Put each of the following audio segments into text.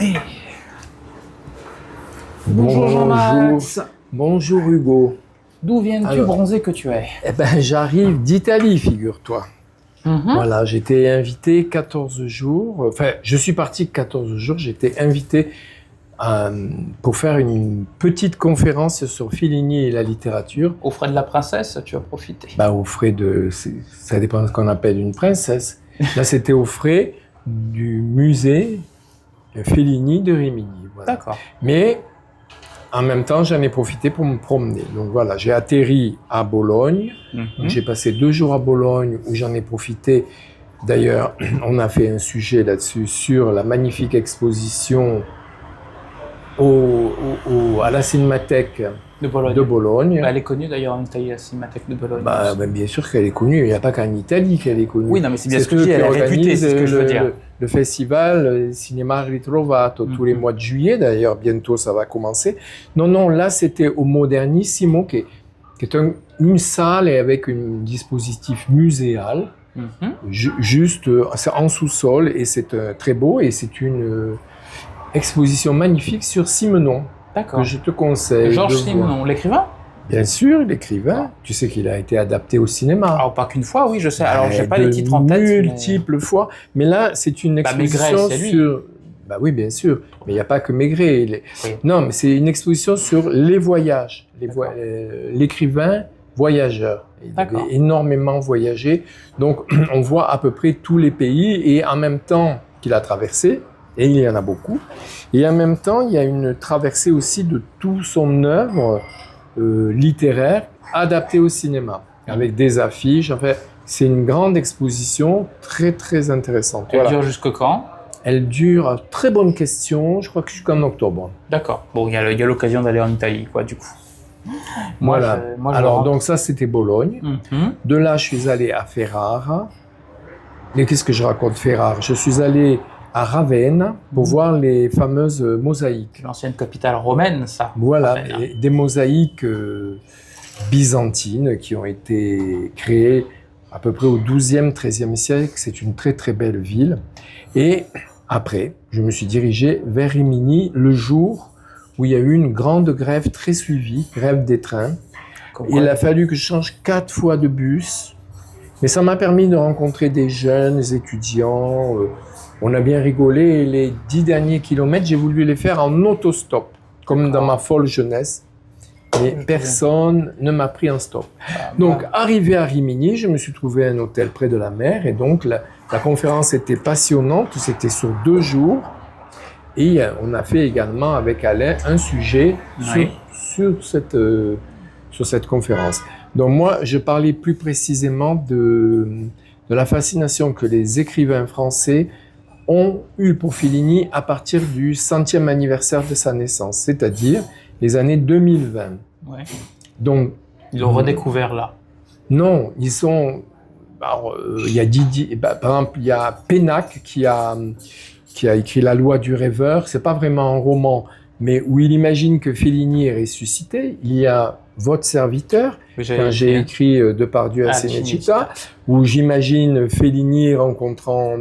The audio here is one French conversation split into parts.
Et... Bonjour Jean-Max. Bonjour Hugo. D'où viens-tu bronzé que tu es? Eh ben, j'arrive d'Italie, figure-toi. Voilà, j'étais invité 14 jours, enfin, je suis parti 14 jours, j'étais invité pour faire une petite conférence sur Fellini et la littérature. Aux frais de la princesse, tu as profité? Bah, aux frais de... Ça dépend de ce qu'on appelle une princesse. Là, c'était aux frais du musée Fellini de Rimini. Voilà. D'accord. Mais en même temps, j'en ai profité pour me promener. Donc voilà, j'ai atterri à Bologne. J'ai passé 2 jours à Bologne où j'en ai profité. D'ailleurs, on a fait un sujet là-dessus sur la magnifique exposition à la Cinémathèque de Bologne. Bah, elle est connue d'ailleurs en Italie, la Cinémathèque de Bologne. Bah, bien sûr qu'elle est connue. Il n'y a pas qu'en Italie qu'elle est connue. Oui, non, mais c'est bien ce que je dis, elle est réputée, c'est ce que je veux dire. Le festival Cinema Ritrovato, tous les mois de juillet, d'ailleurs, bientôt ça va commencer. Non, là c'était au Modernissimo, qui est une salle avec un dispositif muséal, juste en sous-sol, et c'est très beau, et c'est une exposition magnifique sur Simenon, que je te conseille. Georges Simenon, l'écrivain? Bien sûr, l'écrivain. Tu sais qu'il a été adapté au cinéma. Alors, pas qu'une fois, oui, je sais. Alors, j'ai pas les titres en tête. Multiples fois. Mais là, c'est une exposition sur... Bah oui, bien sûr. Mais il n'y a pas que Maigret. Non, mais c'est une exposition sur les voyages. L'écrivain voyageur. Il avait énormément voyagé. Donc, on voit à peu près tous les pays et en même temps qu'il a traversé, et il y en a beaucoup, et en même temps, il y a une traversée aussi de toute son œuvre littéraire adapté au cinéma, avec des affiches. Enfin, c'est une grande exposition très très intéressante. Elle dure jusqu'au quand? Elle dure, très bonne question, je crois que jusqu'en octobre. D'accord. Bon, il y a l'occasion d'aller en Italie, quoi, du coup. Voilà. Alors, donc ça, c'était Bologne. De là, je suis allé à Ferrare. Mais qu'est-ce que je raconte, Ferrare? Je suis allé à Ravenne pour voir les fameuses mosaïques. L'ancienne capitale romaine, ça. Voilà, Ravenne. des mosaïques byzantines qui ont été créées à peu près au XIIe, XIIIe siècle. C'est une très très belle ville. Et après, je me suis dirigé vers Rimini le jour où il y a eu une grande grève très suivie, grève des trains. Il a fallu que je change 4 fois de bus, mais ça m'a permis de rencontrer des jeunes étudiants. On a bien rigolé et les 10 derniers kilomètres, j'ai voulu les faire en autostop, comme dans ma folle jeunesse. Mais personne ne m'a pris en stop. Donc, arrivé à Rimini, je me suis trouvé un hôtel près de la mer et donc la conférence était passionnante, c'était sur 2 jours. Et on a fait également avec Alain un sujet sur cette conférence. Donc moi, je parlais plus précisément de la fascination que les écrivains français ont eu pour Fellini à partir du 100e anniversaire de sa naissance, c'est-à-dire les années 2020. Ouais. Donc, ils l'ont redécouvert là. Non, ils sont... il y a Didier, par exemple, il y a Pénac qui a écrit La Loi du rêveur. C'est pas vraiment un roman, mais où il imagine que Fellini est ressuscité. Il y a Votre serviteur, quand j'ai écrit Depardieu à Cinecittà, où j'imagine Fellini rencontrant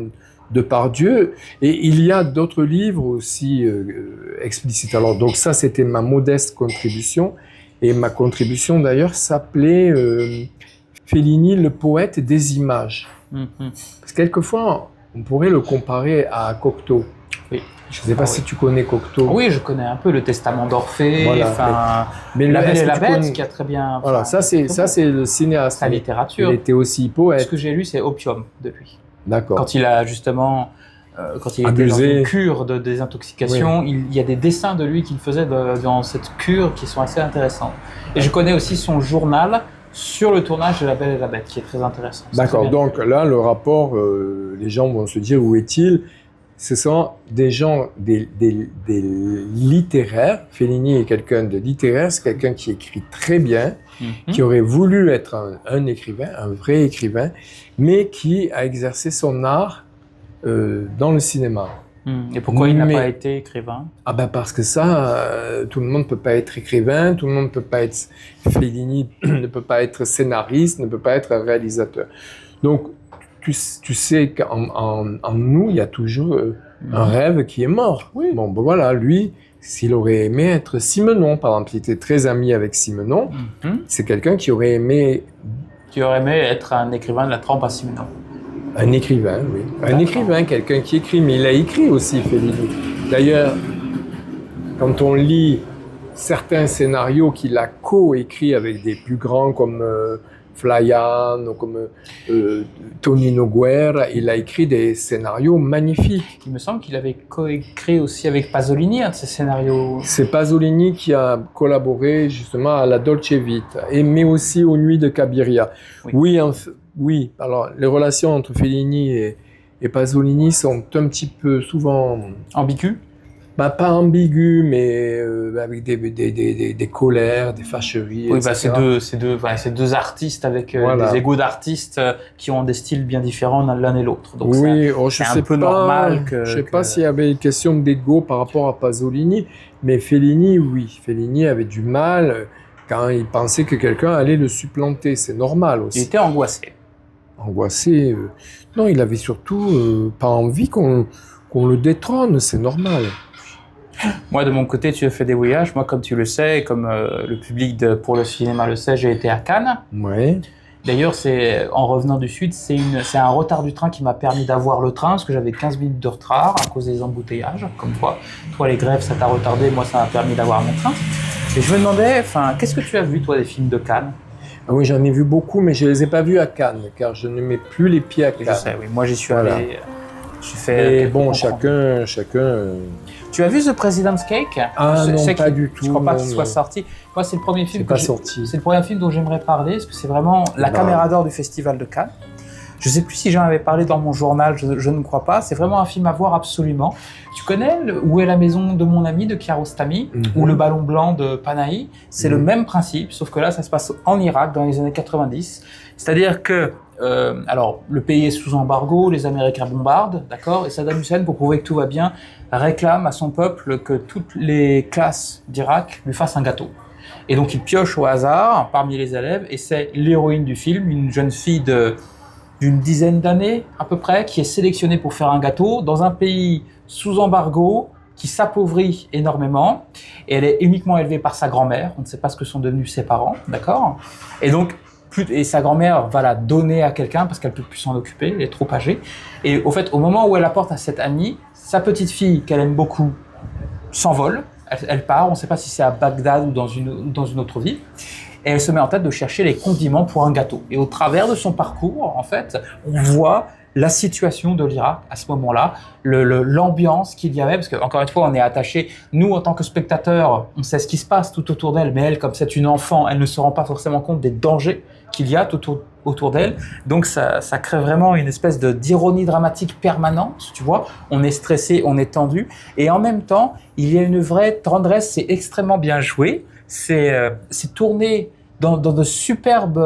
Depardieu, et il y a d'autres livres aussi explicites. Alors donc ça, c'était ma modeste contribution, et ma contribution d'ailleurs s'appelait Fellini, le poète des images. Parce que quelquefois, on pourrait le comparer à Cocteau. Oui. Je ne sais pas si tu connais Cocteau. Oui, je connais un peu le Testament d'Orphée, mais La Belle et la Bête, qui a très bien... Voilà, ça c'est le cinéaste. La littérature. Il était aussi poète. Ce que j'ai lu, c'est Opium, de lui. D'accord. Quand il a justement... quand il était dans une cure de désintoxication, il y a des dessins de lui qu'il faisait dans cette cure qui sont assez intéressants. Et je connais aussi son journal sur le tournage de La Belle et la Bête, qui est très intéressant. D'accord, donc là, le rapport, les gens vont se dire où est-il? Ce sont des gens, des littéraires. Fellini est quelqu'un de littéraire, c'est quelqu'un qui écrit très bien, qui aurait voulu être un écrivain, un vrai écrivain, mais qui a exercé son art dans le cinéma. Et pourquoi il n'a pas été écrivain? Ah ben parce que ça, tout le monde ne peut pas être écrivain, tout le monde ne peut pas être... Fellini ne peut pas être scénariste, ne peut pas être réalisateur. Donc, tu sais qu'en nous, il y a toujours un rêve qui est mort. Oui. Bon, ben voilà, lui, s'il aurait aimé être Simenon, par exemple, il était très ami avec Simenon, c'est quelqu'un qui aurait aimé... Qui aurait aimé être un écrivain de la trempe à Simenon. Un écrivain, oui. Un écrivain, quelqu'un qui écrit, mais il a écrit aussi, Fellini. D'ailleurs, quand on lit certains scénarios qu'il a co-écrits avec des plus grands comme Flaian, comme Tonino Guerra, il a écrit des scénarios magnifiques. Il me semble qu'il avait coécrit aussi avec Pasolini un de ces scénarios. C'est Pasolini qui a collaboré justement à la Dolce Vita, mais aussi aux Nuits de Cabiria. Oui, alors les relations entre Fellini et Pasolini sont un petit peu souvent... Ambiguës. Bah, pas ambigu, mais avec des colères, des fâcheries, oui, etc. C'est deux artistes avec des égos d'artistes qui ont des styles bien différents l'un et l'autre. Donc oui, c'est un peu normal que... Je ne sais pas s'il y avait une question d'égo par rapport à Pasolini, mais Fellini, oui. Fellini avait du mal quand il pensait que quelqu'un allait le supplanter. C'est normal aussi. Il était angoissé. Angoissé. Non, il avait surtout pas envie qu'on le détrône, c'est normal. Moi, de mon côté, tu as fait des voyages. Moi, comme tu le sais, comme le public pour le cinéma le sait, j'ai été à Cannes. Ouais. D'ailleurs, en revenant du Sud, c'est un retard du train qui m'a permis d'avoir le train, parce que j'avais 15 minutes de retard à cause des embouteillages. Comme toi, les grèves, ça t'a retardé. Moi, ça m'a permis d'avoir mon train. Et je me demandais, qu'est-ce que tu as vu, toi, des films de Cannes? Ah oui, j'en ai vu beaucoup, mais je ne les ai pas vus à Cannes, car je ne mets plus les pieds à Cannes. Je sais, oui. Moi, j'y suis allé. J'ai fait. Mais bon, chacun. Tu as vu The President's Cake? Ah non, pas du tout. Je crois pas qu'il soit sorti. Moi, c'est le premier film C'est le premier film dont j'aimerais parler, parce que c'est vraiment la caméra d'or du Festival de Cannes. Je ne sais plus si j'en avais parlé dans mon journal, je ne crois pas. C'est vraiment un film à voir absolument. Tu connais Où est la maison de mon ami de Kiarostami ou Le ballon blanc de Panahi? C'est le même principe, sauf que là, ça se passe en Irak dans les années 90. C'est-à-dire que alors, le pays est sous embargo, les Américains bombardent, d'accord? Et Saddam Hussein, pour prouver que tout va bien, réclame à son peuple que toutes les classes d'Irak lui fassent un gâteau. Et donc, il pioche au hasard parmi les élèves, et c'est l'héroïne du film, une jeune fille d'une dizaine d'années à peu près, qui est sélectionnée pour faire un gâteau dans un pays sous embargo, qui s'appauvrit énormément, et elle est uniquement élevée par sa grand-mère. On ne sait pas ce que sont devenus ses parents, d'accord? Et donc, et sa grand-mère va la donner à quelqu'un parce qu'elle ne peut plus s'en occuper, elle est trop âgée. Et au fait, au moment où elle apporte à cette amie, sa petite fille qu'elle aime beaucoup s'envole, elle part, on ne sait pas si c'est à Bagdad ou dans une autre ville, et elle se met en tête de chercher les condiments pour un gâteau. Et au travers de son parcours, en fait, on voit la situation de l'Irak à ce moment-là, l'ambiance qu'il y avait, parce qu'encore une fois, on est attaché, nous en tant que spectateurs, on sait ce qui se passe tout autour d'elle, mais elle, comme c'est une enfant, elle ne se rend pas forcément compte des dangers qu'il y a tout autour d'elle. Donc ça crée vraiment une espèce d'ironie dramatique permanente, tu vois. On est stressé, on est tendu, et en même temps, il y a une vraie tendresse, c'est extrêmement bien joué, c'est tourné dans de superbes...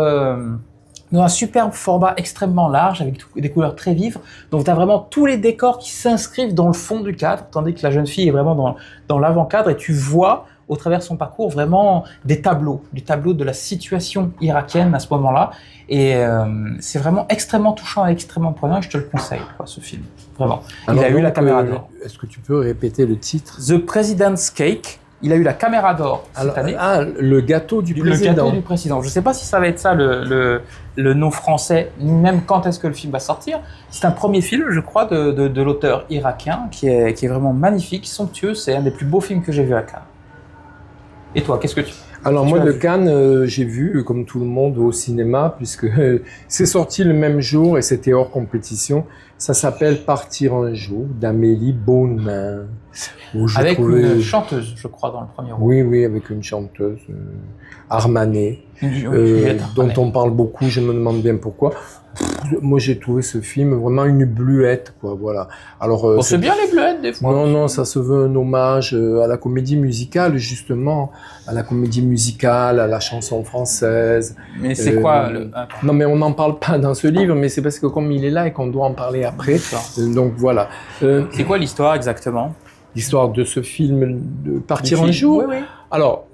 dans un superbe format extrêmement large, avec des couleurs très vives. Donc, tu as vraiment tous les décors qui s'inscrivent dans le fond du cadre, tandis que la jeune fille est vraiment dans l'avant-cadre, et tu vois, au travers de son parcours, vraiment des tableaux de la situation irakienne à ce moment-là. Et c'est vraiment extrêmement touchant et extrêmement prenant, et je te le conseille, ce film. Vraiment. Alors, il a eu la caméra d'or. Est-ce que tu peux répéter le titre? The President's Cake. Il a eu la caméra d'or cette année. Ah, le gâteau du président. Le gâteau du président. Je ne sais pas si ça va être ça le nom français, ni même quand est-ce que le film va sortir. C'est un premier film, je crois, de l'auteur irakien qui est vraiment magnifique, somptueux. C'est un des plus beaux films que j'ai vu à Cannes. Et toi, qu'est-ce que tu... Alors moi, de Cannes, j'ai vu, comme tout le monde, au cinéma, puisque c'est sorti le même jour et c'était hors compétition. Ça s'appelle Partir un jour, d'Amélie Beaunemin. Avec une chanteuse, je crois, dans le premier rôle. Oui, avec une chanteuse, Armanet, dont on parle beaucoup, je me demande bien pourquoi. Moi, j'ai trouvé ce film vraiment une bluette, quoi, voilà. Alors, c'est bien les bluettes, des fois. Non, ça se veut un hommage à la comédie musicale, justement, à la comédie musicale, à la chanson française. Mais c'est quoi Non, mais on n'en parle pas dans ce livre, mais c'est parce que comme il est là et qu'on doit en parler après, donc voilà. C'est quoi l'histoire exactement? L'histoire de ce film, de Partir un jour. Oui. Alors,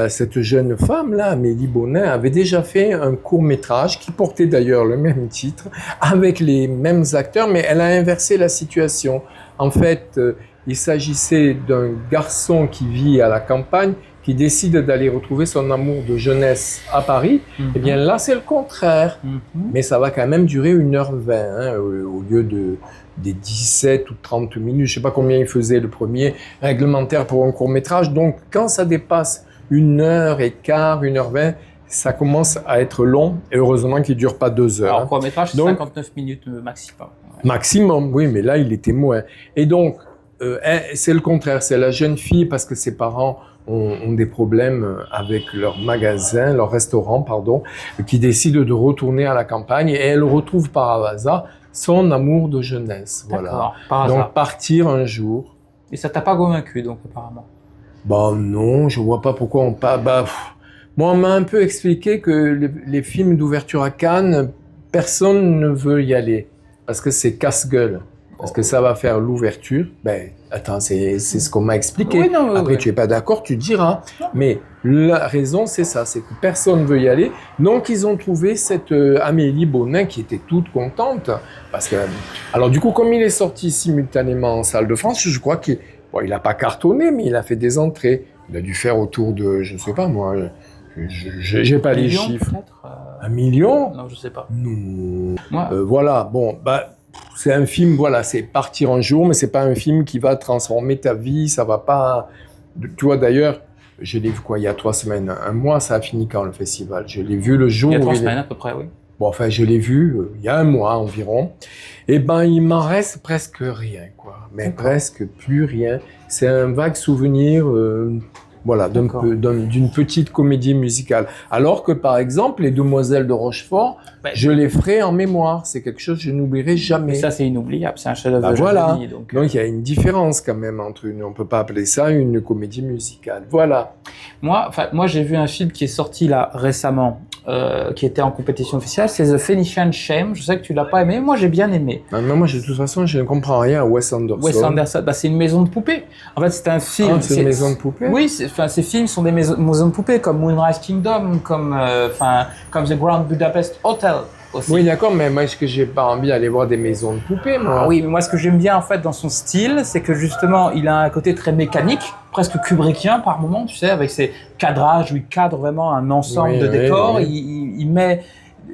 cette jeune femme-là, Amélie Bonin, avait déjà fait un court-métrage qui portait d'ailleurs le même titre, avec les mêmes acteurs, mais elle a inversé la situation. En fait, il s'agissait d'un garçon qui vit à la campagne, qui décide d'aller retrouver son amour de jeunesse à Paris. Eh bien là, c'est le contraire. Mais ça va quand même durer 1h20, hein, au lieu des 17 ou 30 minutes. Je ne sais pas combien il faisait le premier réglementaire pour un court-métrage. Donc, quand ça dépasse 1h15, 1h20, ça commence à être long. Et heureusement qu'il ne dure pas 2 heures. Alors, le court-métrage, c'est 59 minutes maximum. Maximum, oui, mais là, il était moins. Et donc, c'est le contraire. C'est la jeune fille, parce que ses parents ont des problèmes avec leur magasin, leur restaurant, pardon, qui décide de retourner à la campagne. Et elle retrouve par hasard son amour de jeunesse. Voilà. Par hasard. Donc, partir un jour. Et ça t'a pas convaincu, donc, apparemment? Bah non, je vois pas pourquoi on part. Moi, on m'a un peu expliqué que les films d'ouverture à Cannes, personne ne veut y aller. Parce que c'est casse-gueule. Parce que ça va faire l'ouverture. Attends, c'est ce qu'on m'a expliqué. Oui, non, Après, tu es pas d'accord, tu diras. Mais la raison, c'est ça, c'est que personne ne veut y aller. Donc, ils ont trouvé cette Amélie Bonin qui était toute contente. Parce que, alors du coup, comme il est sorti simultanément en salle de France, je crois qu'il n'a pas cartonné, mais il a fait des entrées. Il a dû faire autour de, je ne sais pas moi, j'ai pas les chiffres. 1 million? Non, je sais pas. Non. Ouais. Voilà, bon, c'est un film, voilà, c'est partir un jour, mais c'est pas un film qui va transformer ta vie, ça va pas... Tu vois, d'ailleurs, je l'ai vu il y a 3 semaines, 1 mois, ça a fini quand le festival? Je l'ai vu le jour où... Il y a 3 semaines à peu près, oui. Bon, enfin, je l'ai vu il y a 1 mois environ. Et il m'en reste presque rien, quoi. Mais presque plus rien. C'est un vague souvenir... Voilà, d'une petite comédie musicale. Alors que, par exemple, Les Demoiselles de Rochefort, je les ferai en mémoire. C'est quelque chose que je n'oublierai jamais. Et ça, c'est inoubliable. C'est un chef-d'œuvre de voilà. génie. Donc, il y a une différence quand même entre on ne peut pas appeler ça une comédie musicale. Voilà. Moi, j'ai vu un film qui est sorti là récemment, qui était en compétition officielle. C'est The Phoenician Shame. Je sais que tu l'as pas aimé. Moi, j'ai bien aimé. Mais moi, de toute façon, je ne comprends rien à Wes Anderson. Wes Anderson, c'est une maison de poupées. En fait, c'est un film. C'est une maison de poupées. Oui, ces films sont des maisons de poupées, comme Moonrise Kingdom, comme The Grand Budapest Hotel. Aussi. Oui, d'accord, mais moi, est-ce que j'ai pas envie d'aller voir des maisons de poupées, moi? Oui, mais moi, ce que j'aime bien, en fait, dans son style, c'est que, justement, il a un côté très mécanique, presque kubrickien par moment, tu sais, avec ses cadrages, où il cadre vraiment un ensemble de décors. Il met...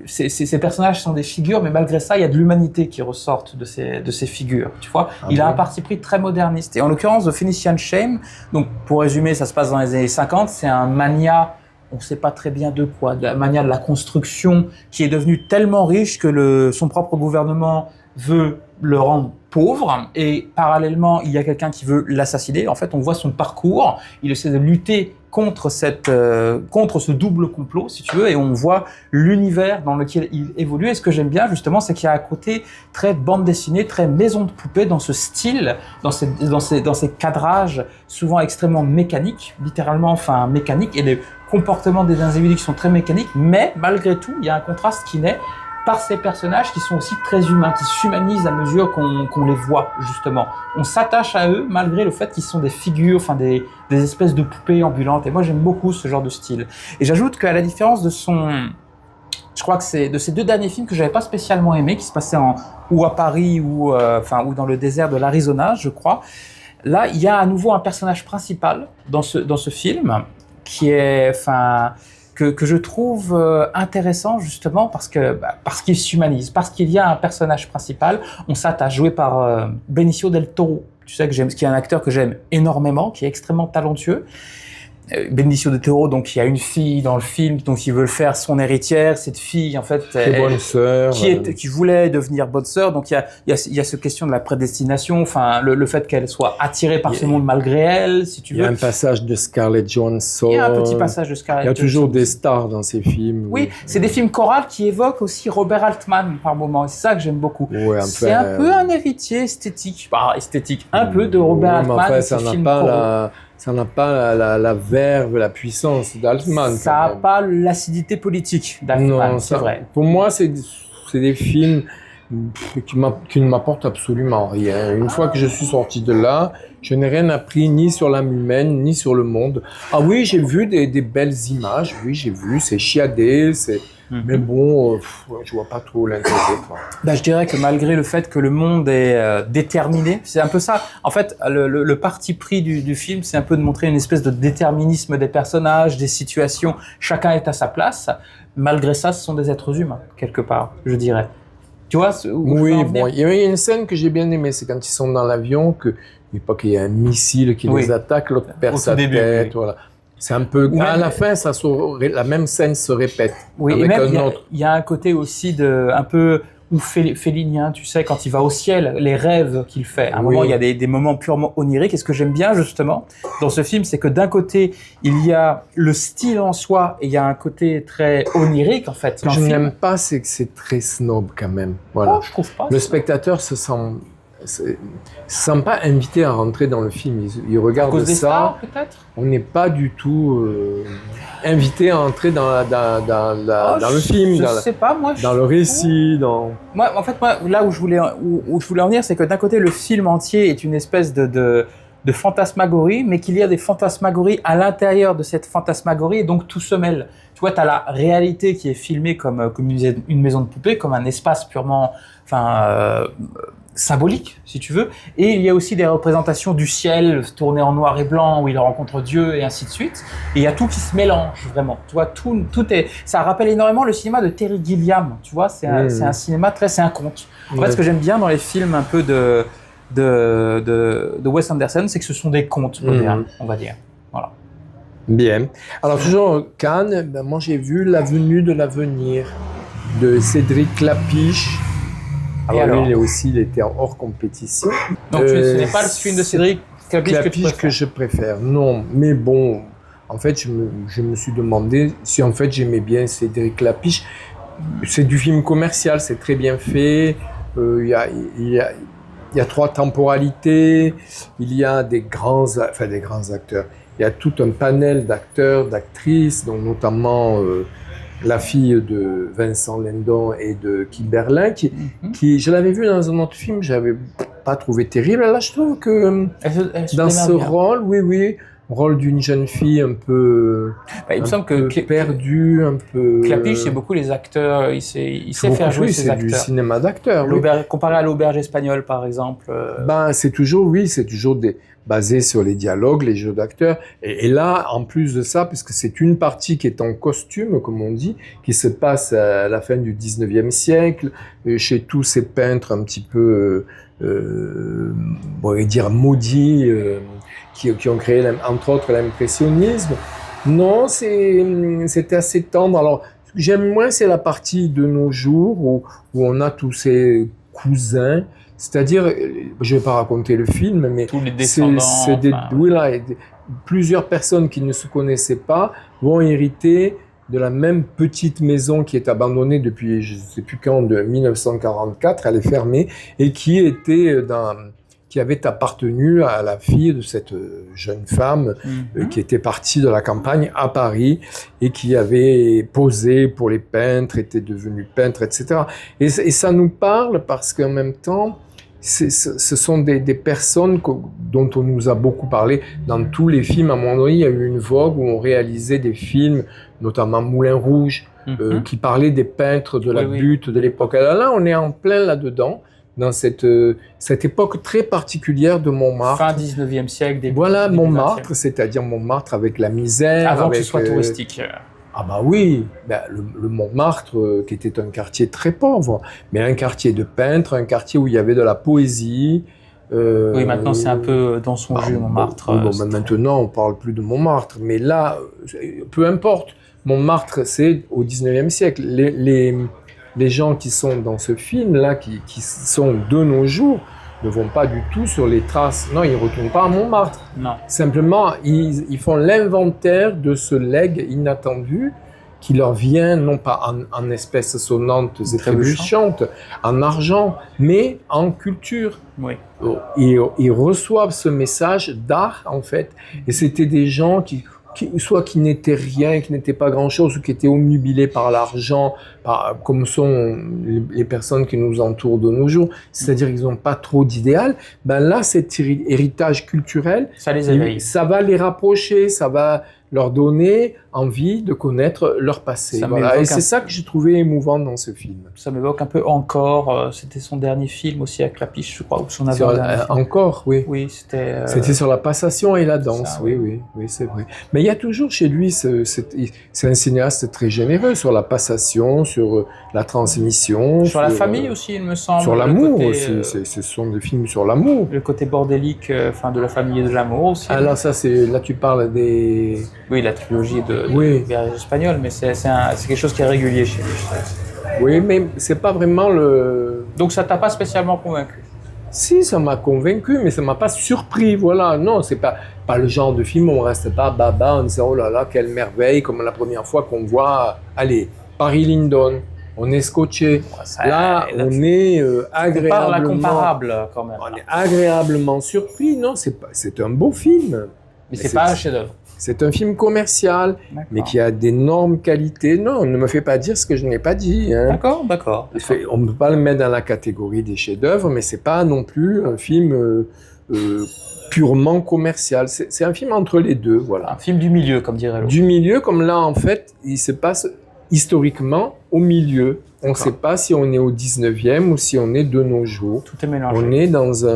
Ces personnages sont des figures, mais malgré ça, il y a de l'humanité qui ressortent de ces figures, tu vois. Il a un parti pris très moderniste. Et en l'occurrence, The Phoenician Shame, donc, pour résumer, ça se passe dans les années 50, c'est un mania... On ne sait pas très bien de quoi, de la manière de la construction, qui est devenu tellement riche que son propre gouvernement veut le rendre pauvre, et parallèlement, il y a quelqu'un qui veut l'assassiner. En fait, on voit son parcours, il essaie de lutter contre ce double complot, si tu veux, et on voit l'univers dans lequel il évolue. Et ce que j'aime bien, justement, c'est qu'il y a un côté très bande dessinée, très maison de poupée dans ce style, dans ces cadrages souvent extrêmement mécaniques, littéralement, mécaniques, et les comportements des individus qui sont très mécaniques, mais malgré tout, il y a un contraste qui naît par ces personnages qui sont aussi très humains, qui s'humanisent à mesure qu'on les voit, justement. On s'attache à eux malgré le fait qu'ils sont des figures, des espèces de poupées ambulantes. Et moi, j'aime beaucoup ce genre de style. Et j'ajoute qu'à la différence de je crois que c'est de ces 2 derniers films que j'avais pas spécialement aimé, qui se passaient ou à Paris ou dans le désert de l'Arizona, je crois. Là, il y a à nouveau un personnage principal dans ce film qui est, que je trouve intéressant justement parce qu'il s'humanise, parce qu'il y a un personnage principal. On s'attache, joué par Benicio del Toro, tu sais qui est un acteur que j'aime énormément, qui est extrêmement talentueux. Benicio del Toro, donc il y a une fille dans le film, donc il veut le faire son héritière. Cette fille, en fait, bonne sœur, qui voulait devenir bonne sœur. Donc il y a cette question de la prédestination, le fait qu'elle soit attirée par ce monde malgré elle, si tu veux. Il y a un passage de Scarlett Johansson. Il y a un petit passage de Scarlett Johansson. Il y a toujours des stars dans ces films. Oui, c'est des films chorales qui évoquent aussi Robert Altman par moments. C'est ça que j'aime beaucoup. Ouais, c'est un peu un héritier esthétique, un peu de Robert Altman. Mais enfin, ça n'a pas la verve, la puissance d'Altman. Ça n'a pas l'acidité politique d'Altman, c'est vrai. Pour moi, c'est des films qui ne m'apporte absolument rien. Une fois que je suis sorti de là, je n'ai rien appris ni sur l'âme humaine, ni sur le monde. Ah oui, j'ai vu des belles images, oui, j'ai vu, c'est chiadé, mais bon, je vois pas trop l'intérêt. Ben, je dirais que malgré le fait que le monde est déterminé, c'est un peu ça. En fait, le parti pris du film, c'est un peu de montrer une espèce de déterminisme des personnages, des situations. Chacun est à sa place. Malgré ça, ce sont des êtres humains, quelque part, je dirais. Tu vois oui, bon, il y a une scène que j'ai bien aimée, c'est quand ils sont dans l'avion, qu'il y a un missile qui les attaque, l'autre perd sa tête, voilà. C'est un peu... à la fin, la même scène se répète. Oui, et même il y a un côté aussi un peu ou félinien, tu sais, quand il va au ciel, les rêves qu'il fait. À un moment, il y a des moments purement oniriques. Et ce que j'aime bien, justement, dans ce film, c'est que d'un côté, il y a le style en soi et il y a un côté très onirique, en fait. Je n'aime pas, c'est que c'est très snob, quand même. Voilà. Oh, je trouve pas. Le spectateur se sent pas invité à rentrer dans le film. Il regarde ça. À cause des stars, peut-être. On n'est pas du tout invité à entrer dans le film, dans le récit. Moi, en fait, là où je voulais en venir, c'est que d'un côté, le film entier est une espèce de fantasmagorie, mais qu'il y a des fantasmagories à l'intérieur de cette fantasmagorie, et donc tout se mêle. Tu vois, tu as la réalité qui est filmée comme une maison de poupée, comme un espace purement symbolique, si tu veux. Et il y a aussi des représentations du ciel tournées en noir et blanc, où il rencontre Dieu, et ainsi de suite. Et il y a tout qui se mélange, vraiment. Tu vois, tout est... Ça rappelle énormément le cinéma de Terry Gilliam, tu vois. C'est un cinéma c'est un conte. En fait, ce que j'aime bien dans les films un peu de Wes Anderson, c'est que ce sont des contes modernes, on va dire. Voilà. Bien. Alors, toujours Cannes, moi j'ai vu La Venue de l'avenir de Cédric Clapiche. Alors, lui il était hors compétition. Donc, ce n'est pas le film de Cédric Clapiche que je préfère. Non, mais bon, en fait, je me suis demandé si en fait j'aimais bien Cédric Clapiche. C'est du film commercial, c'est très bien fait. Il y a 3 temporalités. Il y a des grands acteurs. Il y a tout un panel d'acteurs, d'actrices, dont notamment la fille de Vincent Lindon et de Kim Berlin, qui je l'avais vu dans un autre film, j'avais pas trouvé terrible. Là, je trouve que dans ce rôle, rôle d'une jeune fille un peu, il me semble que perdue, un peu. Clapiche, c'est beaucoup les acteurs. Il sait faire jouer ses acteurs. C'est du cinéma d'acteurs. Comparé à l'Auberge espagnole, par exemple. C'est toujours basé sur les dialogues, les jeux d'acteurs. Et là, en plus de ça, puisque c'est une partie qui est en costume, comme on dit, qui se passe à la fin du 19e siècle, chez tous ces peintres un petit peu, on va dire maudits, qui ont créé, entre autres, l'impressionnisme. Non, c'était assez tendre. Alors, ce que j'aime moins, c'est la partie de nos jours où on a tous ces cousins. C'est-à-dire, je ne vais pas raconter le film, mais tous les descendants, plusieurs personnes qui ne se connaissaient pas vont hériter de la même petite maison qui est abandonnée depuis, je ne sais plus quand, de 1944, elle est fermée, et qui avait appartenu à la fille de cette jeune femme qui était partie de la campagne à Paris et qui avait posé pour les peintres, était devenue peintre, etc. Et ça nous parle parce qu'en même temps, ce sont des personnes dont on nous a beaucoup parlé dans tous les films. À un moment donné, il y a eu une vogue où on réalisait des films, notamment Moulin Rouge, qui parlaient des peintres de la butte de l'époque. Alors là, on est en plein là-dedans, dans cette époque très particulière de Montmartre. Fin 19e siècle, début Montmartre, c'est-à-dire Montmartre avec la misère. Avant que ce soit touristique. Ah bah oui, le Montmartre, qui était un quartier très pauvre, mais un quartier de peintres, un quartier où il y avait de la poésie. Oui, maintenant c'est un peu dans son jus, Montmartre. Maintenant, on parle plus de Montmartre, mais là, peu importe. Montmartre, c'est au 19e siècle. Les gens qui sont dans ce film-là, qui sont de nos jours, ne vont pas du tout sur les traces. Non, ils ne retournent pas à Montmartre. Non. Simplement, ils font l'inventaire de ce legs inattendu qui leur vient, non pas en espèces sonnantes et trébuchantes, en argent, mais en culture. Oui. Ils reçoivent ce message d'art, en fait. Et c'était des gens qui soit qui n'étaient rien, qui n'étaient pas grand-chose, ou qui étaient omnubilés par l'argent, comme sont les personnes qui nous entourent de nos jours, c'est-à-dire qu'ils n'ont pas trop d'idéal, ben là, cet héritage culturel, ça les éveille. Ça va les rapprocher, ça va leur donner envie de connaître leur passé. Voilà. Et c'est ça que j'ai trouvé émouvant dans ce film. Ça m'évoque un peu Encore. C'était son dernier film aussi avec Clapiche, je crois, ou son avant-dernier film. Encore, oui. Oui, c'était. C'était sur la passation et la danse. Ça, oui, c'est vrai. Mais il y a toujours chez lui, c'est un cinéaste très généreux sur la passation, sur la transmission, sur la famille aussi, il me semble. Sur l'amour aussi. Ce sont des films sur l'amour. Le côté bordélique, de la famille et de l'amour aussi. Alors ça, là tu parles des. Oui, la trilogie de Vierge espagnole, mais c'est quelque chose qui est régulier chez lui. Oui, mais c'est pas vraiment le. Donc ça t'a pas spécialement convaincu? Si, ça m'a convaincu, mais ça m'a pas surpris, voilà. Non, c'est pas le genre de film où on reste pas baba en disant oh là là, quelle merveille, comme la première fois qu'on voit, allez, Paris-Lyndon, on est scotché. Là, on est agréablement. C'est pas comparable quand même. On est agréablement surpris, non, c'est un beau film. Mais c'est pas un chef-d'œuvre. C'est un film commercial, mais qui a d'énormes qualités. Non, ne me fais pas dire ce que je n'ai pas dit. Hein. D'accord. On ne peut pas le mettre dans la catégorie des chefs-d'œuvre, mais c'est pas non plus un film purement commercial. C'est un film entre les deux, voilà. Un film du milieu, comme dirait l'autre. Du milieu, comme là, en fait, il se passe historiquement au milieu. On ne sait pas si on est au 19e ou si on est de nos jours. Tout est mélangé. On est dans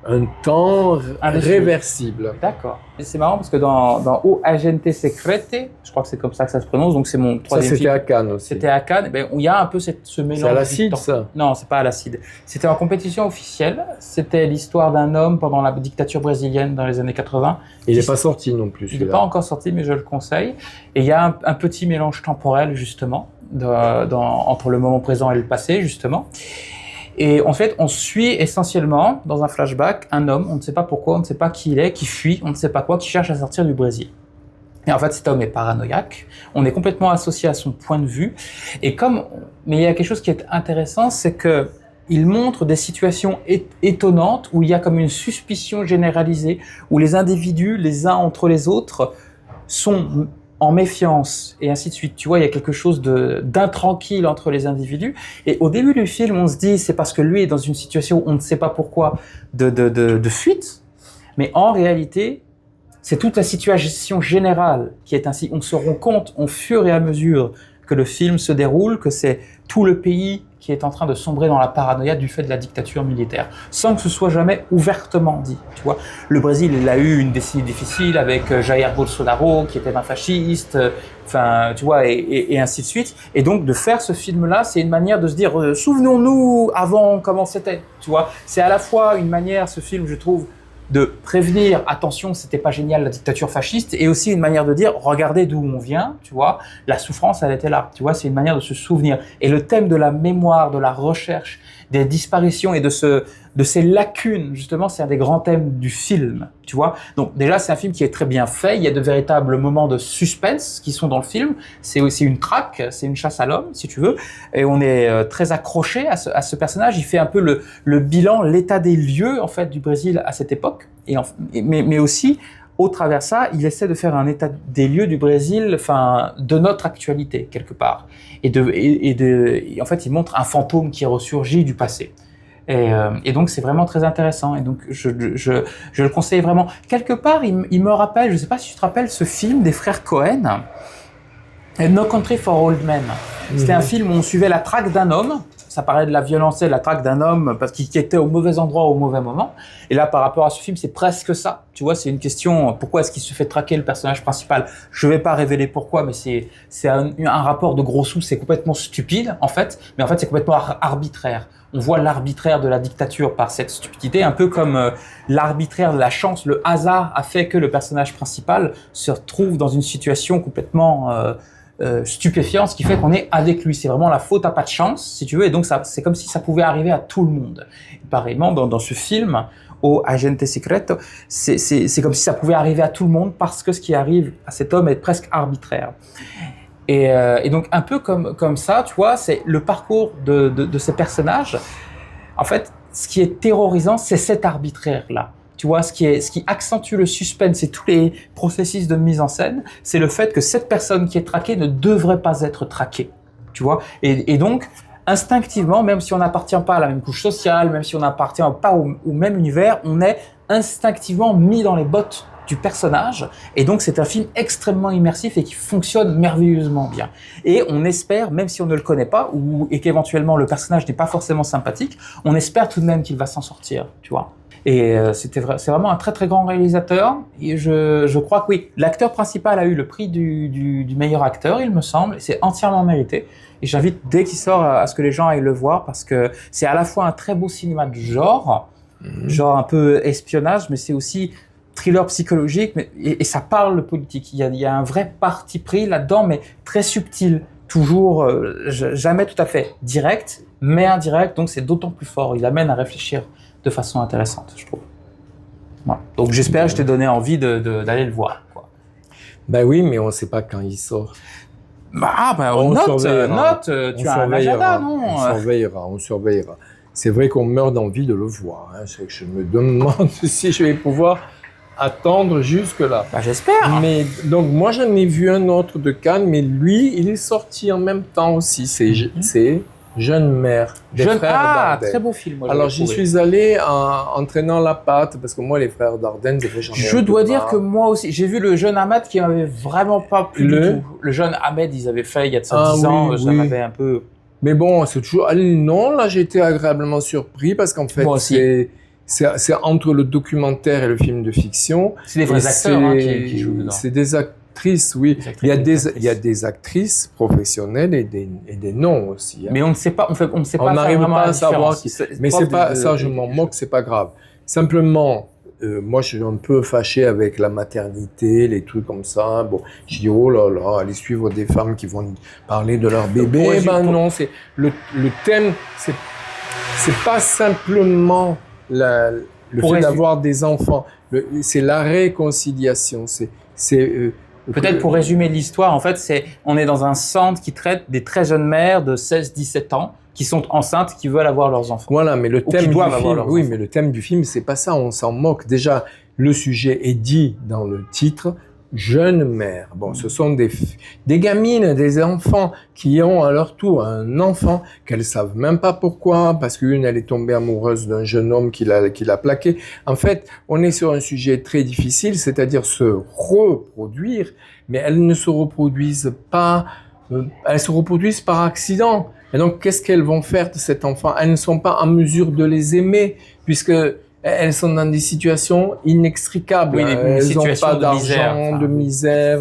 un temps réversible. D'accord. Et c'est marrant parce que dans O Agente Secrete, je crois que c'est comme ça que ça se prononce, donc c'est mon troisième film. Ça, c'était à Cannes aussi. C'était à Cannes. Il y a un peu ce mélange. C'est à l'acide, ça? Non, c'est pas à l'acide. C'était en compétition officielle. C'était l'histoire d'un homme pendant la dictature brésilienne dans les années 80. Il n'est pas sorti non plus. Il n'est pas encore sorti, mais je le conseille. Et il y a un petit mélange temporel, justement, entre le moment présent et le passé, justement. Et en fait, on suit essentiellement, dans un flashback, un homme, on ne sait pas pourquoi, on ne sait pas qui il est, qui fuit, on ne sait pas quoi, qui cherche à sortir du Brésil. Et en fait, cet homme est paranoïaque, on est complètement associé à son point de vue. Mais il y a quelque chose qui est intéressant, c'est que il montre des situations étonnantes où il y a comme une suspicion généralisée, où les individus, les uns entre les autres, sont en méfiance, et ainsi de suite. Tu vois, il y a quelque chose d'intranquille entre les individus. Et au début du film, on se dit, c'est parce que lui est dans une situation où on ne sait pas pourquoi de fuite. Mais en réalité, c'est toute la situation générale qui est ainsi. On se rend compte au fur et à mesure que le film se déroule, que c'est tout le pays qui est en train de sombrer dans la paranoïa du fait de la dictature militaire, sans que ce soit jamais ouvertement dit. Tu vois, le Brésil, il a eu une décennie difficile avec Jair Bolsonaro, qui était un fasciste, tu vois, et ainsi de suite. Et donc, de faire ce film-là, c'est une manière de se dire, souvenons-nous avant comment c'était. Tu vois, c'est à la fois une manière, ce film, je trouve, de prévenir, attention, c'était pas génial la dictature fasciste, et aussi une manière de dire, regardez d'où on vient, tu vois, la souffrance, elle était là, tu vois, c'est une manière de se souvenir. Et le thème de la mémoire, de la recherche, des disparitions et de ces lacunes, justement, c'est un des grands thèmes du film, tu vois. Donc déjà, c'est un film qui est très bien fait, il y a de véritables moments de suspense qui sont dans le film, c'est aussi une traque, c'est une chasse à l'homme, si tu veux, et on est très accroché à ce personnage. Il fait un peu le bilan, l'état des lieux, en fait, du Brésil à cette époque, mais aussi, au travers de ça, il essaie de faire un état des lieux du Brésil, de notre actualité, quelque part. Et en fait, il montre un fantôme qui ressurgit du passé. Et donc, c'est vraiment très intéressant. Et donc, je le conseille vraiment. Quelque part, il me rappelle, je ne sais pas si tu te rappelles, ce film des frères Cohen, No Country for Old Men. C'était un film où on suivait la traque d'un homme. Ça parlait de la violence et de la traque d'un homme parce qu'il était au mauvais endroit au mauvais moment. Et là, par rapport à ce film, c'est presque ça. Tu vois, c'est une question, pourquoi est-ce qu'il se fait traquer le personnage principal? Je vais pas révéler pourquoi, mais c'est un rapport de gros sous, c'est complètement stupide, en fait. Mais en fait, c'est complètement arbitraire. On voit l'arbitraire de la dictature par cette stupidité, un peu comme l'arbitraire de la chance. Le hasard a fait que le personnage principal se retrouve dans une situation complètement stupéfiant, ce qui fait qu'on est avec lui. C'est vraiment la faute à pas de chance, si tu veux, et donc c'est comme si ça pouvait arriver à tout le monde. Et pareillement, dans ce film, au Agente Secreto, c'est comme si ça pouvait arriver à tout le monde parce que ce qui arrive à cet homme est presque arbitraire. Et donc, un peu comme ça, tu vois, c'est le parcours de ces personnages. En fait, ce qui est terrorisant, c'est cet arbitraire-là. tu vois, ce qui accentue le suspense et tous les processus de mise en scène, c'est le fait que cette personne qui est traquée ne devrait pas être traquée, tu vois. Et donc, instinctivement, même si on n'appartient pas à la même couche sociale, même si on n'appartient pas au même univers, on est instinctivement mis dans les bottes du personnage. Et donc, c'est un film extrêmement immersif et qui fonctionne merveilleusement bien. Et on espère, même si on ne le connaît pas, et qu'éventuellement le personnage n'est pas forcément sympathique, on espère tout de même qu'il va s'en sortir, tu vois. Et c'est vraiment un très très grand réalisateur. Et je crois que oui, l'acteur principal a eu le prix du meilleur acteur, il me semble. C'est entièrement mérité. Et j'invite dès qu'il sort à ce que les gens aillent le voir parce que c'est à la fois un très beau cinéma de genre, genre un peu espionnage, mais c'est aussi thriller psychologique. Et ça parle de politique. Il y a un vrai parti pris là-dedans, mais très subtil. Toujours, jamais tout à fait direct, mais indirect. Donc c'est d'autant plus fort. Il amène à réfléchir de façon intéressante, je trouve. Voilà. Donc j'espère que je t'ai donné envie d'aller le voir, quoi. Ben oui, mais on ne sait pas quand il sort. On note, tu as un agenda, non? On surveillera. C'est vrai qu'on meurt d'envie de le voir. Hein. Je me demande si je vais pouvoir attendre jusque-là. J'espère. Mais donc moi j'en ai vu un autre de Cannes, mais lui, il est sorti en même temps aussi. C'est Jeune mère des frères Dardenne. Très beau film. Moi, alors j'y suis allé en traînant la patte parce que moi les frères Dardenne, je dois dire que moi aussi, j'ai vu le jeune Ahmed qui m'avait vraiment pas plu du tout. Le jeune Ahmed, ils avaient fait il y a de ça 10 ans, ça m'avait un peu. Mais bon, c'est toujours. Non, là j'ai été agréablement surpris parce qu'en fait c'est entre le documentaire et le film de fiction. C'est des vrais acteurs qui jouent dedans. C'est des actrices, oui. Il y a des actrices professionnelles et des noms aussi. Hein. Mais on ne sait pas, on ne sait pas. On n'arrive pas à savoir qui. Mais c'est pas ça, je m'en moque, c'est pas grave. Simplement, moi, je suis un peu fâché avec la maternité, les trucs comme ça. Bon, je dis oh là là, aller suivre des femmes qui vont parler de leur bébé. Non, c'est le thème, c'est pas simplement le fait d'avoir des enfants. C'est la réconciliation. Peut-être pour résumer l'histoire, en fait, on est dans un centre qui traite des très jeunes mères de 16-17 ans qui sont enceintes, qui veulent avoir leurs enfants. Voilà, mais le thème du film, mais le thème du film, c'est pas ça, on s'en moque. Déjà, le sujet est dit dans le titre, jeune mère. Bon, ce sont des gamines, des enfants qui ont à leur tour un enfant qu'elles savent même pas pourquoi, parce qu'une, elle est tombée amoureuse d'un jeune homme qui l'a plaqué. En fait, on est sur un sujet très difficile, c'est-à-dire se reproduire, mais elles ne se reproduisent pas, elles se reproduisent par accident. Et donc, qu'est-ce qu'elles vont faire de cet enfant? Elles ne sont pas en mesure de les aimer, puisque elles sont dans des situations inextricables. Oui, elles n'ont pas d'argent, de misère,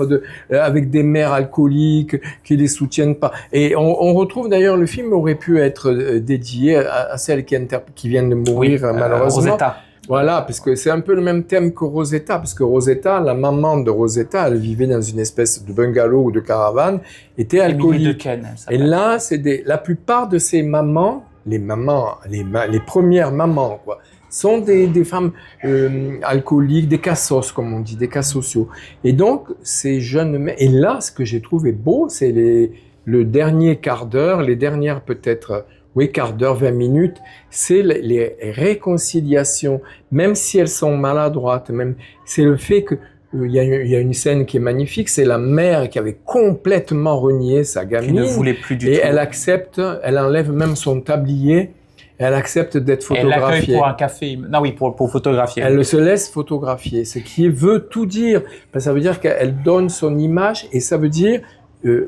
avec des mères alcooliques qui les soutiennent pas. Et on retrouve d'ailleurs, le film aurait pu être dédié à celle qui vient de mourir malheureusement. Rosetta. Voilà, parce que c'est un peu le même thème que Rosetta, parce que Rosetta, la maman de Rosetta, elle vivait dans une espèce de bungalow ou de caravane, était alcoolique. Et là, la plupart de ces mamans, les premières mamans, quoi, sont des femmes alcooliques, des cassos, comme on dit, des cas sociaux. Et donc, ces jeunes... Et là, ce que j'ai trouvé beau, c'est le dernier quart d'heure, les dernières peut-être... quart d'heure, 20 minutes, c'est les réconciliations, même si elles sont maladroites, c'est le fait que il y a une scène qui est magnifique, c'est la mère qui avait complètement renié sa gamine. Qui ne voulait plus du tout. Et elle enlève même son tablier, elle accepte d'être photographiée. Elle l'accueille pour un café, non oui, pour photographier. Elle se laisse photographier, ce qui veut tout dire. Ça veut dire qu'elle donne son image et ça veut dire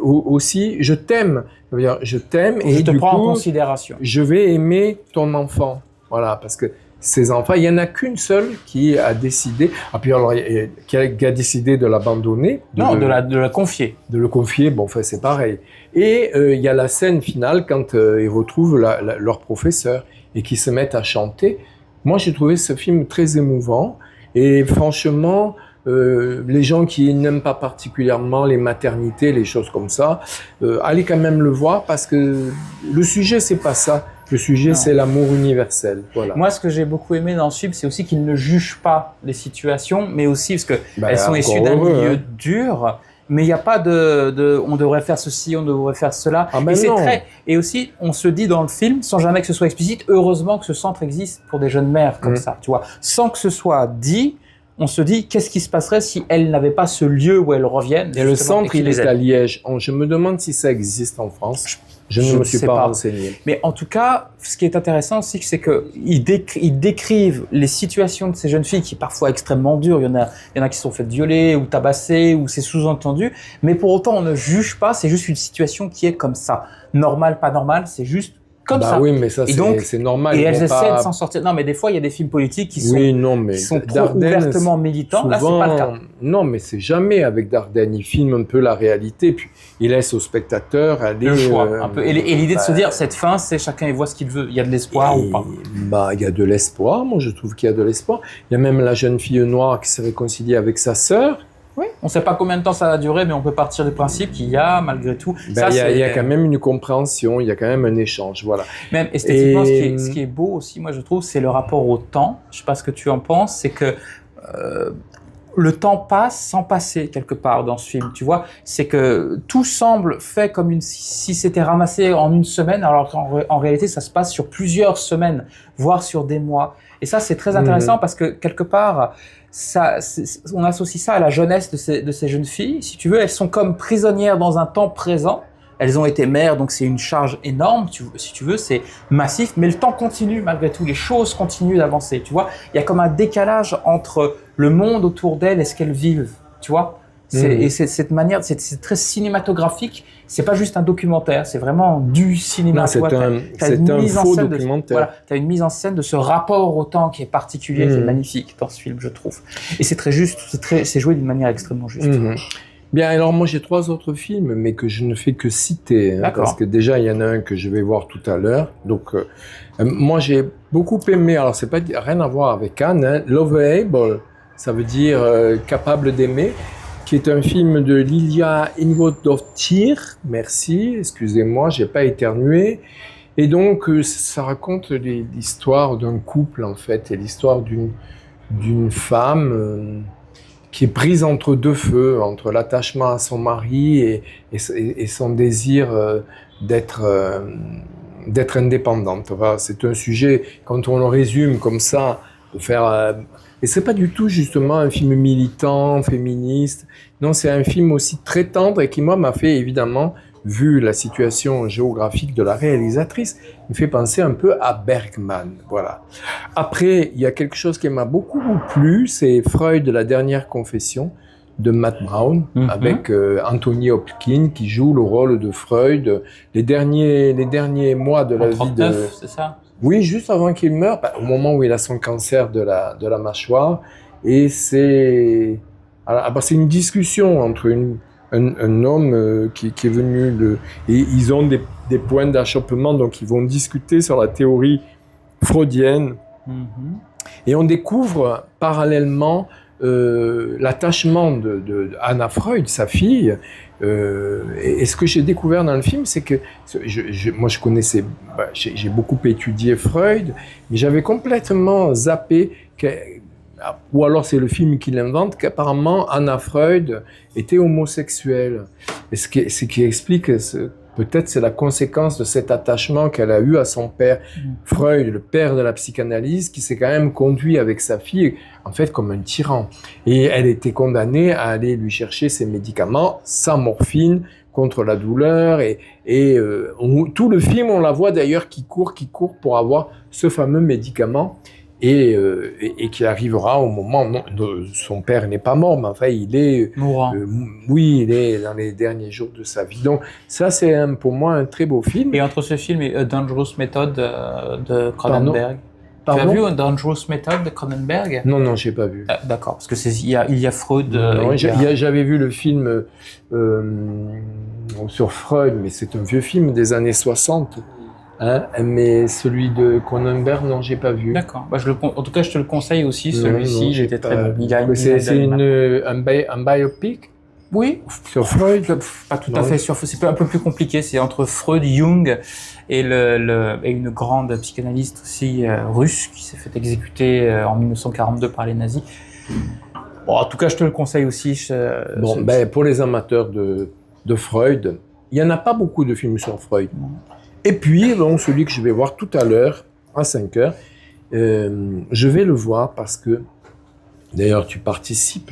aussi, je t'aime. Ça veut dire, je t'aime et je te du prends coup, en considération. Je vais aimer ton enfant. Voilà, parce que ces enfants, il n'y en a qu'une seule qui a décidé, qui a décidé de l'abandonner. De la confier. De le confier, bon, enfin, c'est pareil. Et il y a la scène finale quand ils retrouvent leur professeur et qu'ils se mettent à chanter. Moi, j'ai trouvé ce film très émouvant et franchement, les gens qui n'aiment pas particulièrement les maternités, les choses comme ça, allez quand même le voir parce que le sujet, c'est pas ça. Le sujet, c'est l'amour universel. Voilà. Moi, ce que j'ai beaucoup aimé dans ce film, c'est aussi qu'il ne juge pas les situations, mais aussi parce que elles sont issues d'un milieu dur. mais il n'y a pas on devrait faire ceci, on devrait faire cela. Ah ben et non. Et aussi, on se dit dans le film, sans jamais que ce soit explicite, heureusement que ce centre existe pour des jeunes mères comme ça, tu vois. Sans que ce soit dit, on se dit, qu'est-ce qui se passerait si elles n'avaient pas ce lieu où elles reviennent? Et le centre, il est à Liège. Je me demande si ça existe en France. Je ne me suis pas renseigné. Mais en tout cas, ce qui est intéressant aussi, c'est qu'ils décrivent les situations de ces jeunes filles qui parfois extrêmement dures. Il y en a qui se sont faites violer ou tabasser ou c'est sous-entendu. Mais pour autant, on ne juge pas. C'est juste une situation qui est comme ça. Normal, pas normal, c'est juste comme ça. Oui, mais ça, c'est normal. Et elles essaient de s'en sortir. Non, mais des fois, il y a des films politiques qui sont, trop ouvertement militants. Là, c'est pas le cas. Non, mais c'est jamais avec Dardenne. Il filme un peu la réalité, puis il laisse au spectateur aller... Le choix, un peu. Et l'idée de se dire, cette fin, c'est chacun il voit ce qu'il veut. Il y a de l'espoir ou pas? Il y a de l'espoir. Moi, je trouve qu'il y a de l'espoir. Il y a même la jeune fille noire qui s'est réconciliée avec sa sœur. Oui, on ne sait pas combien de temps ça va durer, mais on peut partir du principe qu'il y a, malgré tout... Il y a quand même une compréhension, il y a quand même un échange, voilà. Même esthétiquement, ce qui est beau aussi, moi je trouve, c'est le rapport au temps. Je ne sais pas ce que tu en penses, c'est que le temps passe sans passer quelque part dans ce film, tu vois. C'est que tout semble fait comme si c'était ramassé en une semaine, alors qu'en réalité, ça se passe sur plusieurs semaines, voire sur des mois. Et ça, c'est très intéressant parce que quelque part... on associe ça à la jeunesse de ces jeunes filles. Si tu veux, elles sont comme prisonnières dans un temps présent. Elles ont été mères, donc c'est une charge énorme, si tu veux, c'est massif, mais le temps continue malgré tout, les choses continuent d'avancer, tu vois. Il y a comme un décalage entre le monde autour d'elles et ce qu'elles vivent, tu vois. Et c'est cette manière, c'est très cinématographique. C'est pas juste un documentaire, c'est vraiment du cinéma. Non, c'est un faux documentaire. Voilà, tu as une mise en scène de ce rapport au temps qui est particulier, qui est magnifique dans ce film, je trouve. Et c'est très juste, c'est joué d'une manière extrêmement juste. Bien, alors moi j'ai 3 autres films, mais que je ne fais que citer, parce que déjà il y en a un que je vais voir tout à l'heure. Donc moi j'ai beaucoup aimé, alors c'est pas rien à voir avec Anne, Loveable, ça veut dire capable d'aimer, qui est un film de Lilia Ingvarsdóttir. Merci, excusez-moi, j'ai pas éternué. Et donc ça raconte l'histoire d'un couple en fait, et l'histoire d'une femme qui est prise entre deux feux, entre l'attachement à son mari et son désir d'être indépendante. Enfin, c'est un sujet, quand on le résume comme ça, de faire... et c'est pas du tout justement un film militant, féministe. Non, c'est un film aussi très tendre et qui, moi, m'a fait évidemment, vu la situation géographique de la réalisatrice, me fait penser un peu à Bergman. Voilà. Après, il y a quelque chose qui m'a beaucoup plu, c'est Freud, la dernière confession de Matt Brown, avec Anthony Hopkins qui joue le rôle de Freud. Les derniers mois de la vie de... c'est ça? Oui, juste avant qu'il meure, au moment où il a son cancer de la mâchoire. Et c'est une discussion entre un homme qui est venu... et ils ont des points d'achoppement, donc ils vont discuter sur la théorie freudienne. Et on découvre parallèlement l'attachement de Anna Freud, sa fille. Et ce que j'ai découvert dans le film, c'est que moi je connaissais, j'ai beaucoup étudié Freud, mais j'avais complètement zappé ou alors c'est le film qui l'invente, qu'apparemment Anna Freud était homosexuelle. Et ce qui explique, peut-être c'est la conséquence de cet attachement qu'elle a eu à son père. Freud, le père de la psychanalyse, qui s'est quand même conduit avec sa fille, en fait, comme un tyran. Et elle était condamnée à aller lui chercher ses médicaments, sa morphine, contre la douleur. Tout le film, on la voit d'ailleurs qui court pour avoir ce fameux médicament. Et qui arrivera au moment où son père n'est pas mort, mais enfin il est mourant. Oui, il est dans les derniers jours de sa vie. Donc ça c'est pour moi un très beau film. Et entre ce film et A Dangerous Method de Cronenberg. Pardon? Tu as vu A Dangerous Method de Cronenberg? Non, j'ai pas vu. D'accord, parce que il y a Freud. J'avais vu le film sur Freud, mais c'est un vieux film des années 60. Mais celui de Cronenberg, non, j'ai pas vu. D'accord. En tout cas, je te le conseille aussi. Celui-ci, il était très bon. C'est un biopic? Oui. Sur Freud? Pas tout à fait sûr. C'est un peu plus compliqué. C'est entre Freud, Jung et une grande psychanalyste aussi russe qui s'est fait exécuter en 1942 par les nazis. Bon, en tout cas, je te le conseille aussi. Pour les amateurs de Freud, il n'y en a pas beaucoup de films sur Freud. Et puis, donc, celui que je vais voir tout à l'heure, à 5 heures, je vais le voir parce que, d'ailleurs, tu participes.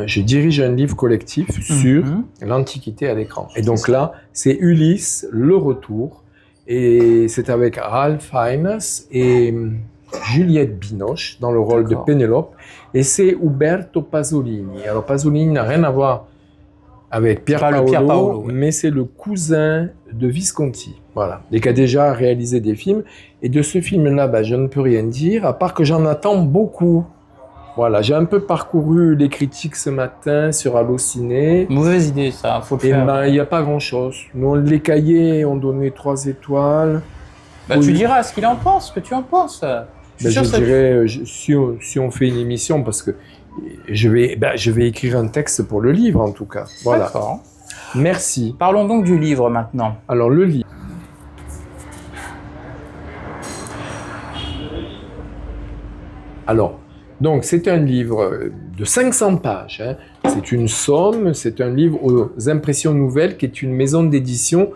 Je dirige un livre collectif sur l'Antiquité à l'écran. Et donc là, c'est Ulysse, le retour. Et c'est avec Ralph Fiennes et Juliette Binoche dans le rôle de Pénélope. Et c'est Uberto Pasolini. Alors Pasolini n'a rien à voir avec Pier Paolo, mais c'est le cousin de Visconti. Voilà. Et qui a déjà réalisé des films. Et de ce film-là, je ne peux rien dire, à part que j'en attends beaucoup. Voilà, j'ai un peu parcouru les critiques ce matin sur Allociné. Mauvaise idée, ça, faut le faire. Il n'y a pas grand-chose. Les cahiers ont donné 3 étoiles. Tu diras ce qu'il en pense, ce que tu en penses. Je dirais, si on fait une émission, parce que je vais écrire un texte pour le livre, en tout cas. Voilà. D'accord. Merci. Parlons donc du livre, maintenant. Alors, le livre. Alors, donc, c'est un livre de 500 pages. Hein. C'est une somme, c'est un livre aux Impressions Nouvelles, qui est une maison d'édition,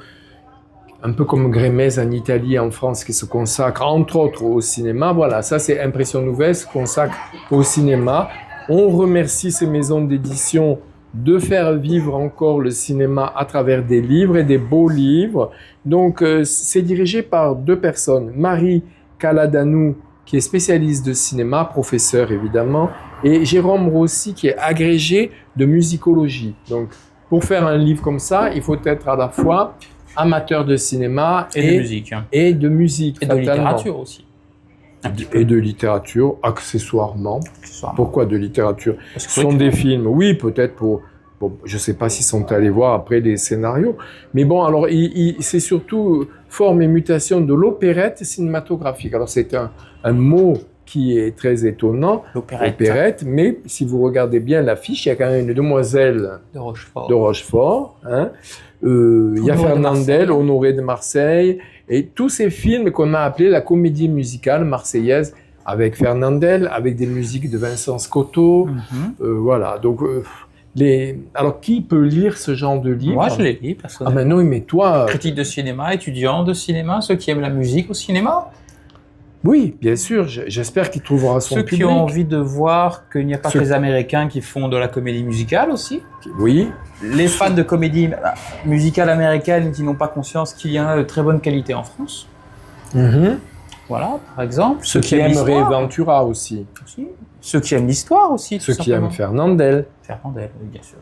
un peu comme Grémez en Italie et en France, qui se consacre, entre autres, au cinéma. Voilà, ça, c'est Impressions Nouvelles, se consacre au cinéma. On remercie ces maisons d'édition de faire vivre encore le cinéma à travers des livres et des beaux livres. Donc, c'est dirigé par 2 personnes. Marie Caladanou, qui est spécialiste de cinéma, professeur évidemment, et Jérôme Rossi, qui est agrégé de musicologie. Donc, pour faire un livre comme ça, il faut être à la fois amateur de cinéma et de musique. Et de musique. Et de littérature aussi. Et de littérature, accessoirement. Pourquoi de littérature? Ce sont des films, oui, peut-être pour... Bon, je ne sais pas s'ils sont allés voir après les scénarios, mais bon, alors c'est surtout forme et mutation de l'opérette cinématographique. Alors c'est un mot qui est très étonnant, l'opérette, mais si vous regardez bien l'affiche, il y a quand même une demoiselle de Rochefort, hein. Il y a Fernandel, Honoré de Marseille, et tous ces films qu'on a appelés la comédie musicale marseillaise, avec Fernandel, avec des musiques de Vincent Scotto, voilà, donc... Alors, qui peut lire ce genre de livre? Moi, je les lis, personnellement. Ah ben non, mais toi... Critique de cinéma, étudiant de cinéma, ceux qui aiment la musique au cinéma. Oui, bien sûr, j'espère qu'il trouvera son public. Ceux qui ont envie de voir qu'il n'y a pas que les Américains qui font de la comédie musicale aussi. Oui. Les fans de comédie musicale américaine qui n'ont pas conscience qu'il y en a de très bonne qualité en France. Voilà, par exemple. Ceux qui aiment Ray Ventura aussi. Ceux qui aiment l'histoire aussi. Ceux qui aiment Fernandel. Fernandel, oui, bien sûr.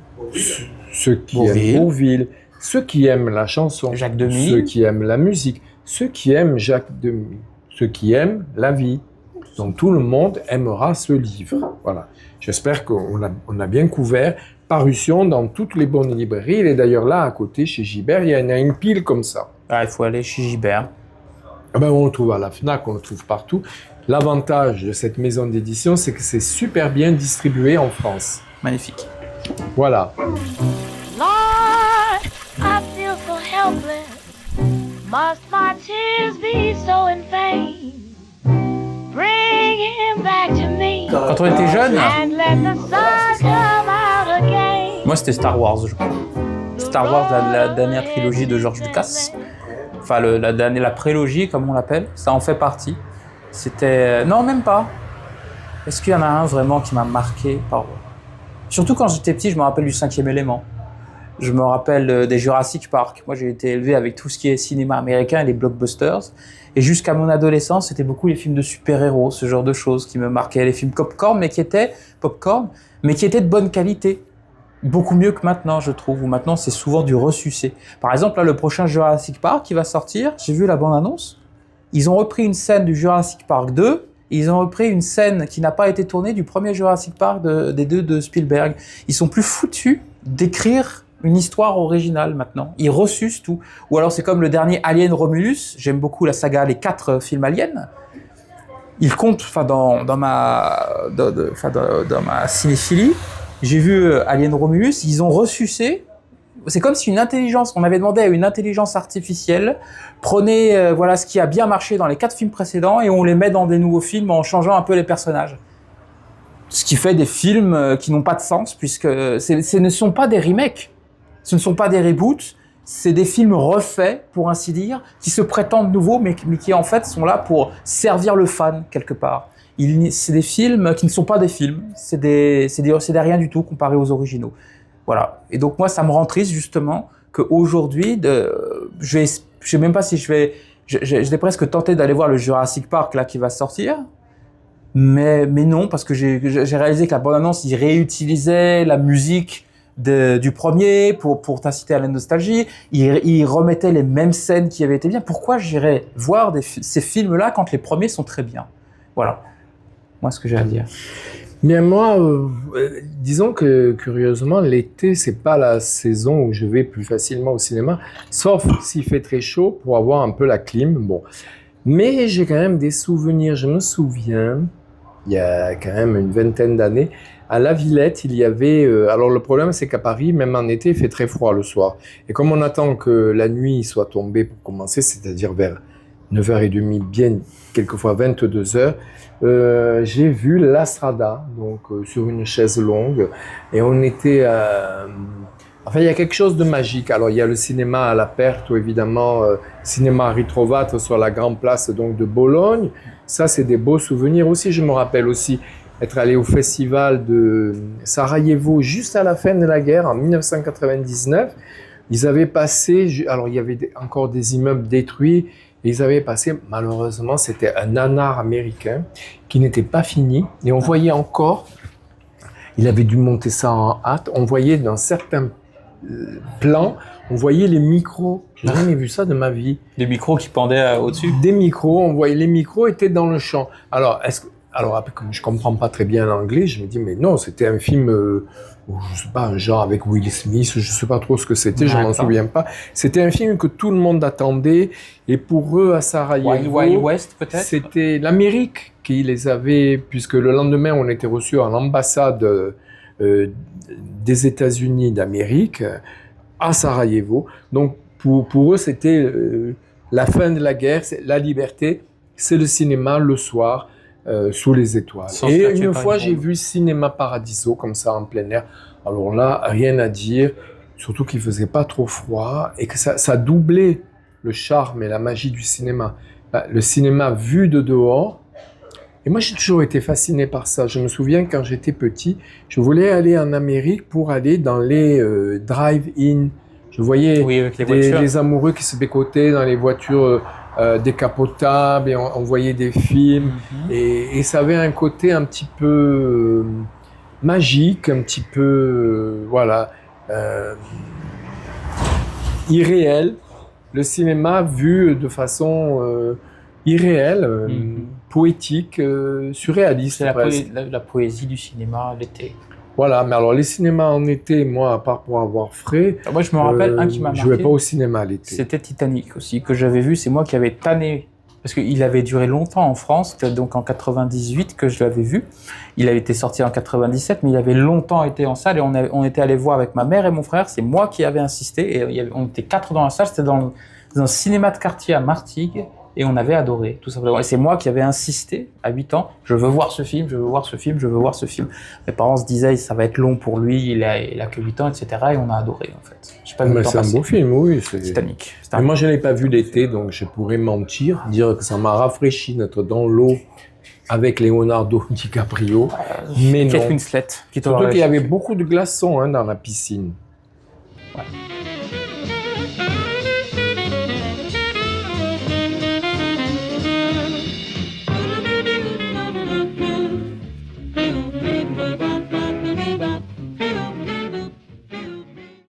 Ceux qui aiment Bourvil. Ceux qui aiment la chanson. Jacques Demy. Ceux qui aiment la musique. Ceux qui aiment Jacques Demy. Ceux qui aiment la vie. Donc tout le monde aimera ce livre. Voilà. J'espère qu'on a bien couvert. Parution dans toutes les bonnes librairies. Il est d'ailleurs là à côté chez Gibert. Il y en a une pile comme ça. Ah, il faut aller chez Gibert. On le trouve à la FNAC, on le trouve partout. L'avantage de cette maison d'édition, c'est que c'est super bien distribué en France. Magnifique. Voilà. Lord, I feel so helpless. Must my tears be so in vain? Bring him back to me. Quand on était jeune, and let the sun come out again. Moi, c'était Star Wars, je crois. Star Wars, la dernière trilogie de George Lucas. Enfin, la prélogie, comme on l'appelle, ça en fait partie. C'était... Non, même pas. Est-ce qu'il y en a un vraiment qui m'a marqué Surtout quand j'étais petit, je me rappelle du 5e élément. Je me rappelle des Jurassic Park. Moi, j'ai été élevé avec tout ce qui est cinéma américain et les blockbusters. Et jusqu'à mon adolescence, c'était beaucoup les films de super-héros, ce genre de choses qui me marquaient. Les films popcorn, mais qui étaient de bonne qualité. Beaucoup mieux que maintenant, je trouve, où maintenant c'est souvent du ressucé. Par exemple, là, le prochain Jurassic Park qui va sortir, j'ai vu la bande-annonce, ils ont repris une scène du Jurassic Park 2, et ils ont repris une scène qui n'a pas été tournée du premier Jurassic Park des 2 de Spielberg. Ils sont plus foutus d'écrire une histoire originale maintenant. Ils ressucent tout. Ou alors c'est comme le dernier Alien Romulus, j'aime beaucoup la saga, les 4 films Alien. Ils comptent, dans ma cinéphilie, j'ai vu Alien Romulus, ils ont ressucé. C'est comme si on avait demandé à une intelligence artificielle, prenez ce qui a bien marché dans les 4 films précédents et on les met dans des nouveaux films en changeant un peu les personnages. Ce qui fait des films qui n'ont pas de sens, puisque ce ne sont pas des remakes, ce ne sont pas des reboots, c'est des films refaits, pour ainsi dire, qui se prétendent nouveaux, mais qui en fait sont là pour servir le fan, quelque part. C'est des films qui ne sont pas des films, c'est des rien du tout comparé aux originaux. Voilà. Et donc moi, ça me rend triste, justement, qu'aujourd'hui, je sais même pas si j'étais presque tenté d'aller voir le Jurassic Park, là, qui va sortir. Mais non, parce que j'ai réalisé que la bande-annonce, il réutilisait la musique du premier pour t'inciter à la nostalgie. Il remettait les mêmes scènes qui avaient été bien. Pourquoi j'irais voir ces films-là quand les premiers sont très bien? Voilà, moi, ce que j'ai à dire. Bien, moi, disons que curieusement, l'été, c'est pas la saison où je vais plus facilement au cinéma, sauf s'il fait très chaud pour avoir un peu la clim. Bon. Mais j'ai quand même des souvenirs. Je me souviens, il y a quand même une vingtaine d'années, à La Villette, il y avait... alors le problème, c'est qu'à Paris, même en été, il fait très froid le soir. Et comme on attend que la nuit soit tombée pour commencer, c'est-à-dire vers 9h30, bien quelquefois 22h, j'ai vu La Strada, donc sur une chaise longue, et on était... Enfin, il y a quelque chose de magique. Alors, il y a le cinéma à La Perthes, évidemment, cinéma Ritrovato sur la grande place donc, de Bologne. Ça, c'est des beaux souvenirs aussi. Je me rappelle aussi être allé au festival de Sarajevo juste à la fin de la guerre, en 1999. Ils avaient passé, alors il y avait encore des immeubles détruits, et ils avaient passé, malheureusement, c'était un nanar américain qui n'était pas fini, et on voyait encore, il avait dû monter ça en hâte, on voyait dans certains plans, on voyait les micros. J'ai jamais vu ça de ma vie. Des micros qui pendaient au-dessus. Des micros, on voyait les micros étaient dans le champ. Alors après, comme je comprends pas très bien l'anglais, je me dis mais non, c'était un film, je sais pas, un genre avec Will Smith, je sais pas trop ce que c'était, je m'en souviens pas. C'était un film que tout le monde attendait et pour eux à Sarajevo, Wild West peut-être. C'était l'Amérique qui les avait, puisque le lendemain on était reçus à l'ambassade des États-Unis d'Amérique à Sarajevo. Donc pour eux c'était la fin de la guerre, c'est la liberté, c'est le cinéma le soir. Sous les étoiles. Et une fois, j'ai vu Cinéma Paradiso, comme ça, en plein air. Alors là, rien à dire, surtout qu'il faisait pas trop froid et que ça doublait le charme et la magie du cinéma. Le cinéma vu de dehors. Et moi, j'ai toujours été fasciné par ça. Je me souviens, quand j'étais petit, je voulais aller en Amérique pour aller dans les drive-in. Je voyais les amoureux qui se bécotaient dans les voitures décapotables et on voyait des films et ça avait un côté un petit peu magique, un petit peu irréel. Le cinéma vu de façon irréelle, poétique, surréaliste. C'est la poésie du cinéma l'été. Voilà, mais alors les cinémas en été, moi, à part pour avoir frais, moi je me rappelle un qui m'a marqué. Je vais pas au cinéma l'été. C'était Titanic aussi, que j'avais vu, c'est moi qui avais tanné, parce qu'il avait duré longtemps en France, c'était donc en 98 que je l'avais vu. Il avait été sorti en 97, mais il avait longtemps été en salle et on était allé voir avec ma mère et mon frère, c'est moi qui avais insisté, et on était 4 dans la salle, c'était dans un cinéma de quartier à Martigues. Et on avait adoré, tout simplement. Et c'est moi qui avais insisté, à 8 ans, je veux voir ce film, je veux voir ce film, je veux voir ce film. Mes parents se disaient, ça va être long pour lui, il a que 8 ans, etc. Et on a adoré, en fait. Je sais pas mais c'est un beau film, oui. Titanic. Mais moi, je ne l'ai pas vu l'été, donc je pourrais mentir, dire que ça m'a rafraîchi d'être dans l'eau avec Leonardo DiCaprio. Mais Kate non. Winslet. Surtout qu'il y avait beaucoup de glaçons dans la piscine. Ouais.